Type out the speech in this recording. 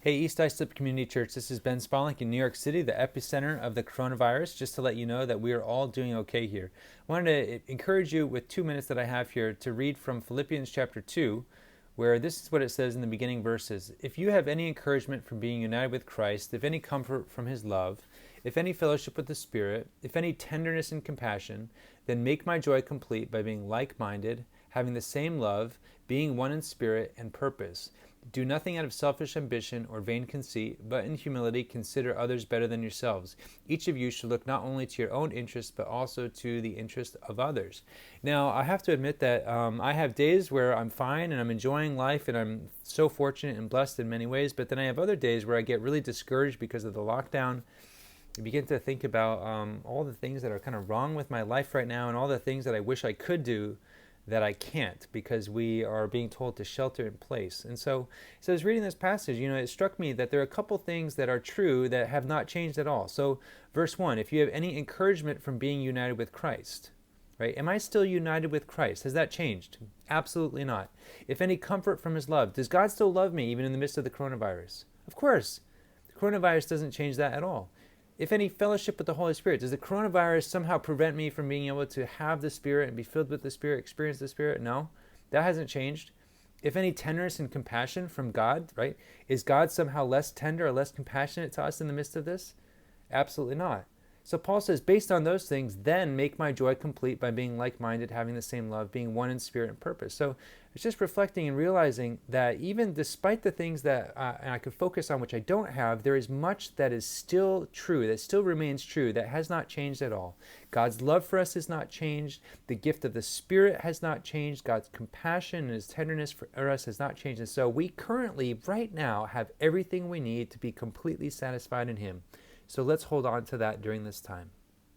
Hey, East Islip Community Church, this is Ben Spalink in New York City, the epicenter of the coronavirus. Just to let you know that we are all doing okay here. I wanted to encourage you with 2 minutes that I have here to read from Philippians chapter 2, where this is what it says in the beginning verses. If you have any encouragement from being united with Christ, if any comfort from his love, if any fellowship with the Spirit, if any tenderness and compassion, then make my joy complete by being like-minded, having the same love, being one in spirit and purpose. Do nothing out of selfish ambition or vain conceit, but in humility consider others better than yourselves. Each of you should look not only to your own interest, but also to the interest of others. Now, I have to admit that I have days where I'm fine and I'm enjoying life and I'm so fortunate and blessed in many ways, but then I have other days where I get really discouraged because of the lockdown. I begin to think about all the things that are kind of wrong with my life right now and all the things that I wish I could do that I can't because we are being told to shelter in place. And so I was reading this passage, it struck me that there are a couple things that are true that have not changed at all. So verse 1, if you have any encouragement from being united with Christ, right? Am I still united with Christ? Has that changed? Absolutely not. If any comfort from his love, does God still love me even in the midst of the coronavirus? Of course. The coronavirus doesn't change that at all. If any fellowship with the Holy Spirit, does the coronavirus somehow prevent me from being able to have the Spirit and be filled with the Spirit, experience the Spirit? No, that hasn't changed. If any tenderness and compassion from God, right? Is God somehow less tender or less compassionate to us in the midst of this? Absolutely not. So Paul says, based on those things, then make my joy complete by being like-minded, having the same love, being one in spirit and purpose. So it's just reflecting and realizing that even despite the things that I could focus on, which I don't have, there is much that is still true, that still remains true, that has not changed at all. God's love for us has not changed. The gift of the Spirit has not changed. God's compassion and his tenderness for us has not changed. And so we currently, right now, have everything we need to be completely satisfied in him. So let's hold on to that during this time.